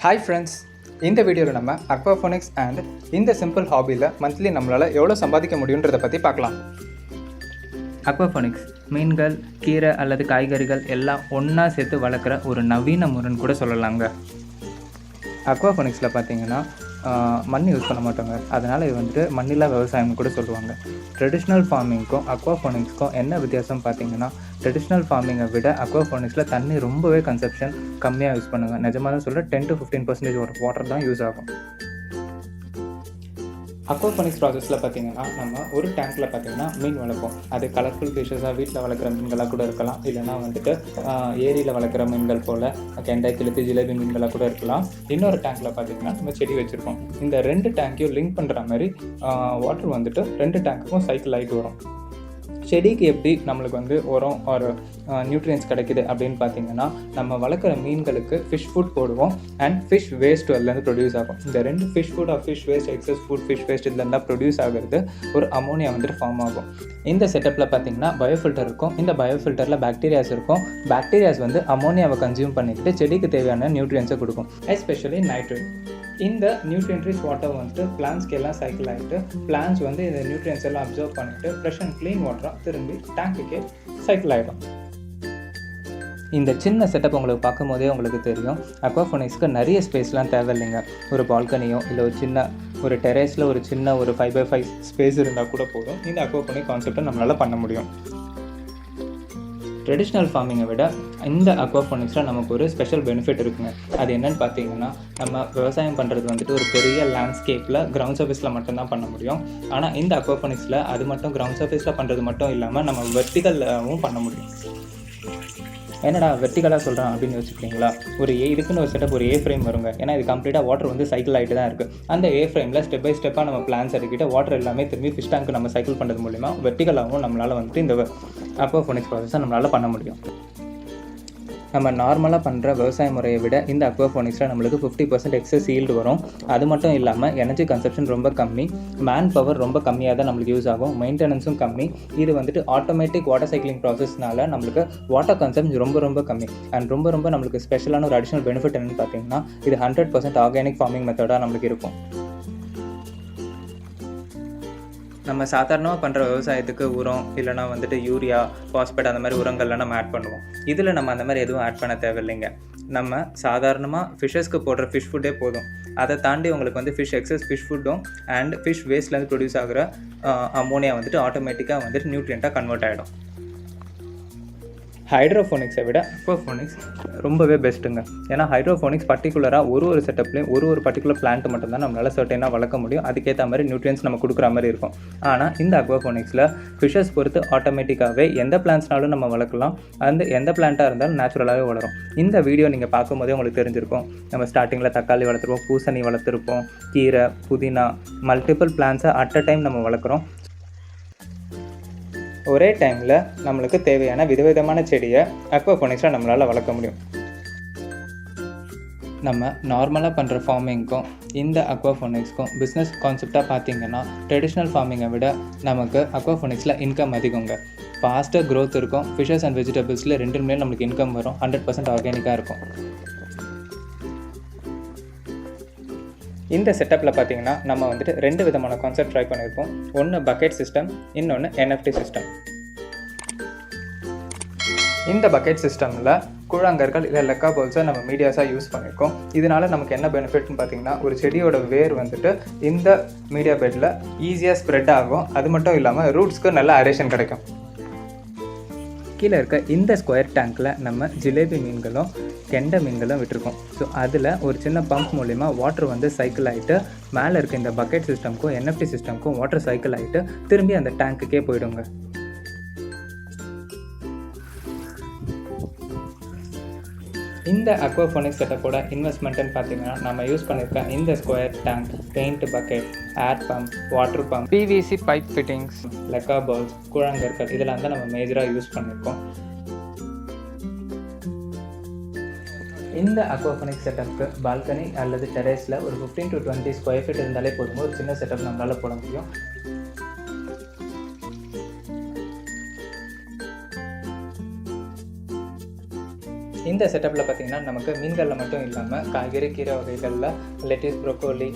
Hi friends, இந்த வீடியோவில் நம்ம aquaponics and இந்த சிம்பிள் ஹாபியில் மந்த்லி நம்மளால் எவ்வளோ சம்பாதிக்க முடியுன்றதை பற்றி பார்க்கலாம். அக்வாஃபோனிக்ஸ் மீன்கள், கீரை அல்லது காய்கறிகள் எல்லாம் ஒன்றா சேர்த்து வளர்க்குற ஒரு நவீன முறைன்னு கூட சொல்லலாங்க. அக்வாஃபோனிக்ஸில் பார்த்தீங்கன்னா மண் யூஸ் பண்ண மாட்டாங்க. அதனால் இது வந்துட்டு மண்ணில்லா விவசாயம்னு கூட சொல்லுவாங்க. ட்ரெடிஷ்னல் ஃபார்மிங்க்கும் அக்வாஃபோனிக்ஸ்க்கும் என்ன வித்தியாசம் பார்த்தீங்கன்னா, ட்ரெடிஷ்னல் ஃபார்மிங்கை விட அக்வாஃபோனிக்ஸில் தண்ணி ரொம்பவே கன்சப்ஷன் கம்மியாக யூஸ் பண்ணுங்க. நிஜமாக தான் சொல்ல 10 to 15% வாட்டர் தான் யூஸ் ஆகும். அக்வாஃபோனிக்ஸ் ப்ராசஸில் பார்த்தீங்கன்னா நம்ம ஒரு டேங்க்கில் பார்த்தீங்கன்னா மீன் வளர்ப்போம். அது கலர்ஃபுல் ஃபிஷஸாக வீட்டில் வளர்க்குற மீன்களாக கூட இருக்கலாம், இல்லைனா வந்துட்டு ஏரியில் வளர்க்குற மீன்கள் போல் கெண்டை, கிழத்தி, ஜிலேபி மீன்களாக கூட இருக்கலாம். இன்னொரு டேங்க்கில் பார்த்தீங்கன்னா நம்ம செடி வச்சுருக்கோம். இந்த 2 டேங்க்கையும் லிங்க் பண்ணுற மாதிரி வாட்டர் வந்துட்டு 2 டேங்க்குக்கும் சைக்கிள் ஆகிட்டு வரும். செடிக்கு எப்படி நம்மளுக்கு வந்து உரம் ஒரு நியூட்ரியன்ஸ் கிடைக்குது அப்படின்னு பார்த்தீங்கன்னா, நம்ம வளர்க்குற மீன்களுக்கு ஃபிஷ் ஃபுட் போடுவோம் அண்ட் ஃபிஷ் வேஸ்ட் அதுலேருந்து ப்ரொடியூஸ் ஆகும். இந்த 2 fish food of fish waste, excess food, fish waste இதுலேருந்து ப்ரொடியூஸ் ஆகிறது ஒரு அமோனியா வந்துட்டு ஃபார்ம் ஆகும். இந்த செட்டப்பில் பார்த்தீங்கன்னா பயோஃபில்டர் இருக்கும். இந்த பயோஃபில்டரில் பாக்டீரியாஸ் இருக்கும். பாக்டீரியாஸ் வந்து அமோனியாவை கன்சியூம் பண்ணிக்கிட்டு செடிக்கு தேவையான நியூட்ரியன்ஸை கொடுக்கும், எஸ்பெஷலி நைட்ரேட். இந்த நியூட்ரியன்ட்ரிச் வாட்டர் வந்துட்டு பிளான்ஸ்க்கு எல்லாம் சைக்கிள் ஆகிட்டு பிளான்ஸ் வந்து இந்த நியூட்ரியன்ஸ் எல்லாம் அப்சர்வ் பண்ணிவிட்டு ஃப்ரெஷ் அண்ட் க்ளீன் வாட்டராக திரும்பி டேங்க்குக்கே சைக்கிள் ஆகிடும். இந்த சின்ன செட்டப் உங்களுக்கு பார்க்கும் போதே உங்களுக்கு தெரியும், அக்வாஃபோனிக்ஸ்க்கு நிறைய ஸ்பேஸ்லாம் தேவையில்லைங்க. ஒரு பால்கனியோ இல்லை ஒரு டெரேஸில் ஒரு சின்ன ஒரு 5x5 ஸ்பேஸ் இருந்தால் கூட போதும். இந்த அக்வாஃபோனிக் கான்செப்டை நம்மளால் பண்ண முடியும். ட்ரெடிஷ்னல் ஃபார்மிங்கை விட இந்த அக்வாஃபோனிக்ஸில் நமக்கு ஒரு ஸ்பெஷல் பெனிஃபிட் இருக்குங்க. அது என்னென்னு பார்த்தீங்கன்னா, நம்ம விவசாயம் பண்ணுறது வந்துட்டு ஒரு பெரிய லேண்ட்ஸ்கேப்பில் கிரவுண்ட் சர்ஃபேஸில் மட்டும்தான் பண்ண முடியும். ஆனால் இந்த அக்வாஃபோனிக்ஸில் அது மட்டும் கிரவுண்ட் சர்ஃபேஸில் பண்ணுறது மட்டும் இல்லாமல் நம்ம வெர்டிகலாகவும் பண்ண முடியும். என்னடா வெர்டிகலாக சொல்கிறேன் அப்படின்னு யோசிக்கிறீங்களா? இதுக்குன்னு ஒரு செட்டப், ஒரு ஃப்ரேம் வருங்க. ஏன்னா இது கம்ப்ளீட்டாக வாட்டர் வந்து சைக்கிள் ஆகிட்டு தான் இருக்குது. அந்த ஃப்ரேமில் ஸ்டெப் பை ஸ்டெப்பாக நம்ம பிளான்ஸ் எடுக்கிட்டு வாட்டர் எல்லாமே திரும்பி ஃபிஷ் டேங்க்கு நம்ம சைக்கிள் பண்ணுறது மூலிமா வெர்டிகலாகவும் நம்மளால் வந்துட்டு இந்த அக்வாஃபோனிக்ஸ் ப்ராசஸை நம்மளால் பண்ண முடியும். நம்ம நார்மலாக பண்ணுற விவசாய முறையை விட இந்த அக்வாஃபோனிக்ஸில் நம்மளுக்கு 50% எக்ஸஸ் ஈல்டு வரும். அது மட்டும் இல்லாமல் எனர்ஜி கன்சப்ஷன் ரொம்ப கம்மி, மேன் பவர் ரொம்ப கம்மியாக தான் நம்மளுக்கு யூஸ் ஆகும், மெயின்டெனன்ஸும் கம்மி. இது வந்துட்டு ஆட்டோமேட்டிக் வாட்டர் சைக்கிளிங் ப்ராசஸ்னால நம்மளுக்கு வாட்டர் கன்சப்ஷன் ரொம்ப கம்மி. அண்ட் ரொம்ப நம்மளுக்கு ஸ்பெஷலான ஒரு அடிஷனல் பெனிஃபிட் என்னென்னு பார்த்தீங்கன்னா, இது 100% ஆர்கானிக் ஃபார்மிங் மெத்தடாக நம்மளுக்கு இருக்கும். நம்ம சாதாரணமாக பண்ணுற விவசாயத்துக்கு உரம் இல்லைனா வந்துட்டு யூரியா, பாஸ்பேட் அந்த மாதிரி உரங்கள்லாம் நம்ம ஆட் பண்ணுவோம். இதில் நம்ம அந்த மாதிரி எதுவும் ஆட் பண்ண தேவையில்லைங்க. நம்ம சாதாரணமாக ஃபிஷ்ஷஸ்க்கு போடுற ஃபிஷ் ஃபுட்டே போதும். அதை தாண்டி உங்களுக்கு வந்து எக்ஸஸ் ஃபிஷ் ஃபுட்டும் அண்ட் ஃபிஷ் வேஸ்ட்லேருந்து ப்ரொடியூஸ் ஆகிற அமோனியா வந்துட்டு ஆட்டோமேட்டிக்காக வந்துட்டு நியூட்ரியண்ட்டாக கன்வெர்ட் ஆகிடும். ஹைட்ரோஃபோனிக்ஸை விட அக்வாஃபோனிக்ஸ் ரொம்பவே பெஸ்ட்டுங்க. ஏன்னா ஹைட்ரோஃபோனிக்ஸ் பர்டிகுலராக ஒரு செட்டப்லேயும் ஒரு பர்டிகுலர் பிளான்ட் மட்டும்தான் நம்மளால் சர்டைனாக வளர்க்க முடியும். அதுக்கேற்ற மாதிரி நியூட்ரியன்ஸ் நம்ம கொடுக்குற மாதிரி இருக்கும். ஆனால் இந்த அக்வாஃபோனிக்ஸில் ஃபிஷஸ் பொறுத்து ஆட்டோமேட்டிக்காகவே எந்த பிளான்ட்ஸ்னாலும் நம்ம வளர்க்கலாம். அந்த எந்த பிளான்ட்டாக இருந்தாலும் நேச்சுரலாகவே வளரும். இந்த வீடியோ நீங்கள் பார்க்கும்போதே உங்களுக்கு தெரிஞ்சிருக்கும். நம்ம ஸ்டார்டிங்கில் தக்காளி வளர்த்துருப்போம், பூசணி வளர்த்துருப்போம், கீரை, புதினா, மல்டிபிள் பிளான்ட்ஸை அட் அ டைம் நம்ம வளர்க்குறோம். ஒரே டைமில் நம்மளுக்கு தேவையான விதவிதமான செடியை அக்வாஃபோனிக்ஸில் நம்மளால் வளர்க்க முடியும். நம்ம நார்மலாக பண்ணுற ஃபார்மிங்க்கும் இந்த அக்வாஃபோனிக்ஸ்க்கும் பிஸ்னஸ் கான்செப்டாக பார்த்திங்கன்னா, ட்ரெடிஷ்னல் ஃபார்மிங்கை விட நமக்கு அக்வாஃபோனிக்ஸில் இன்கம் அதிகங்க. ஃபாஸ்ட்டாக க்ரோத் இருக்கும். ஃபிஷஸ் அண்ட் வெஜிடபிள்ஸில் 2மே நம்மளுக்கு இன்கம் வரும். 100% ஆர்கானிக்காக இருக்கும். இந்த செட்டப்பில் பார்த்தீங்கன்னா நம்ம வந்துட்டு 2 விதமான கான்செப்ட் ட்ரை பண்ணியிருப்போம். ஒன்று பக்கெட் சிஸ்டம், இன்னொன்று NFT சிஸ்டம். இந்த பக்கெட் சிஸ்டமில் கூழாங்கற்கள் இல்லை லெக்கா பால்ஸை நம்ம மீடியாஸாக யூஸ் பண்ணியிருக்கோம். இதனால் நமக்கு என்ன பெனிஃபிட்னு பார்த்தீங்கன்னா, ஒரு செடியோட வேர் வந்துட்டு இந்த மீடியா பெட்டில் ஈஸியாக ஸ்ப்ரெட் ஆகும். அது மட்டும் இல்லாமல் ரூட்ஸ்க்கு நல்ல அரேஷன் கிடைக்கும். கீழே இருக்க இந்த ஸ்கொயர் டேங்க்கில் நம்ம ஜிலேபி மீன்களும் கெண்டை மீன்களும் விட்டுருக்கோம். ஸோ அதில் ஒரு சின்ன பம்ப் மூலிமா வாட்டர் வந்து சைக்கிள் ஆகிட்டு மேலே இருக்க இந்த பக்கெட் சிஸ்டம்க்கும் NFT சிஸ்டம்க்கும் வாட்டர் சைக்கிள் ஆகிட்டு திரும்பி அந்த டேங்க்குக்கே போயிடுங்க. இந்த அக்வாஃபோனிக்ஸ் செட்டப்போட இன்வெஸ்ட்மெண்ட்டுன்னு பார்த்தீங்கன்னா, நம்ம யூஸ் பண்ணியிருக்க இந்த square tank, paint bucket, air pump, water pump, PVC pipe fittings, LECA balls, கூழாங்கற்கள் இதெல்லாம் தான் நம்ம மேஜராக யூஸ் பண்ணியிருக்கோம். இந்த அக்வாஃபோனிக்ஸ் செட்டப்புக்கு பால்கனி அல்லது டெரேஸில் ஒரு 15 to 20 ஸ்கொயர் ஃபீட் இருந்தாலே போதும். ஒரு சின்ன செட்டப் நம்மளால் போட முடியும். இந்த செட்டப்பில் பார்த்திங்கன்னா நமக்கு மீன்களில் மட்டும் இல்லாமல் காய்கறி கீரை வகைகளில் லெட்டிஸ், ப்ரோக்கோலி,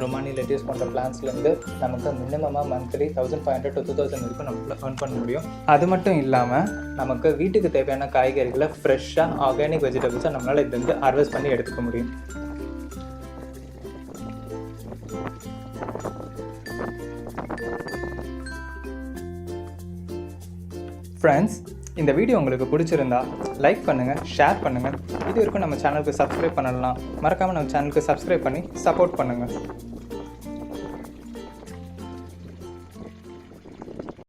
ரொமானி லெட்டிஸ் போன்ற பிளான்ஸ்லேருந்து நமக்கு மினிமமாக மந்த்லி 1500 to 2000 வரைக்கும் நம்மளால் earn பண்ண முடியும். அது மட்டும் இல்லாமல் நமக்கு வீட்டுக்கு தேவையான காய்கறிகளை ஃப்ரெஷ்ஷாக ஆர்கானிக் வெஜிடபிள்ஸை நம்மளால் இதுலேருந்து ஹார்வெஸ்ட் பண்ணி எடுத்துக்க முடியும். ஃப்ரெண்ட்ஸ், இந்த வீடியோ உங்களுக்கு பிடிச்சிருந்தா லைக் பண்ணுங்கள், ஷேர் பண்ணுங்கள். இது வரைக்கும் நம்ம சேனலுக்கு சப்ஸ்கிரைப் பண்ணலாம். மறக்காமல் நம்ம சேனலுக்கு சப்ஸ்கிரைப் பண்ணி சப்போர்ட் பண்ணுங்கள்.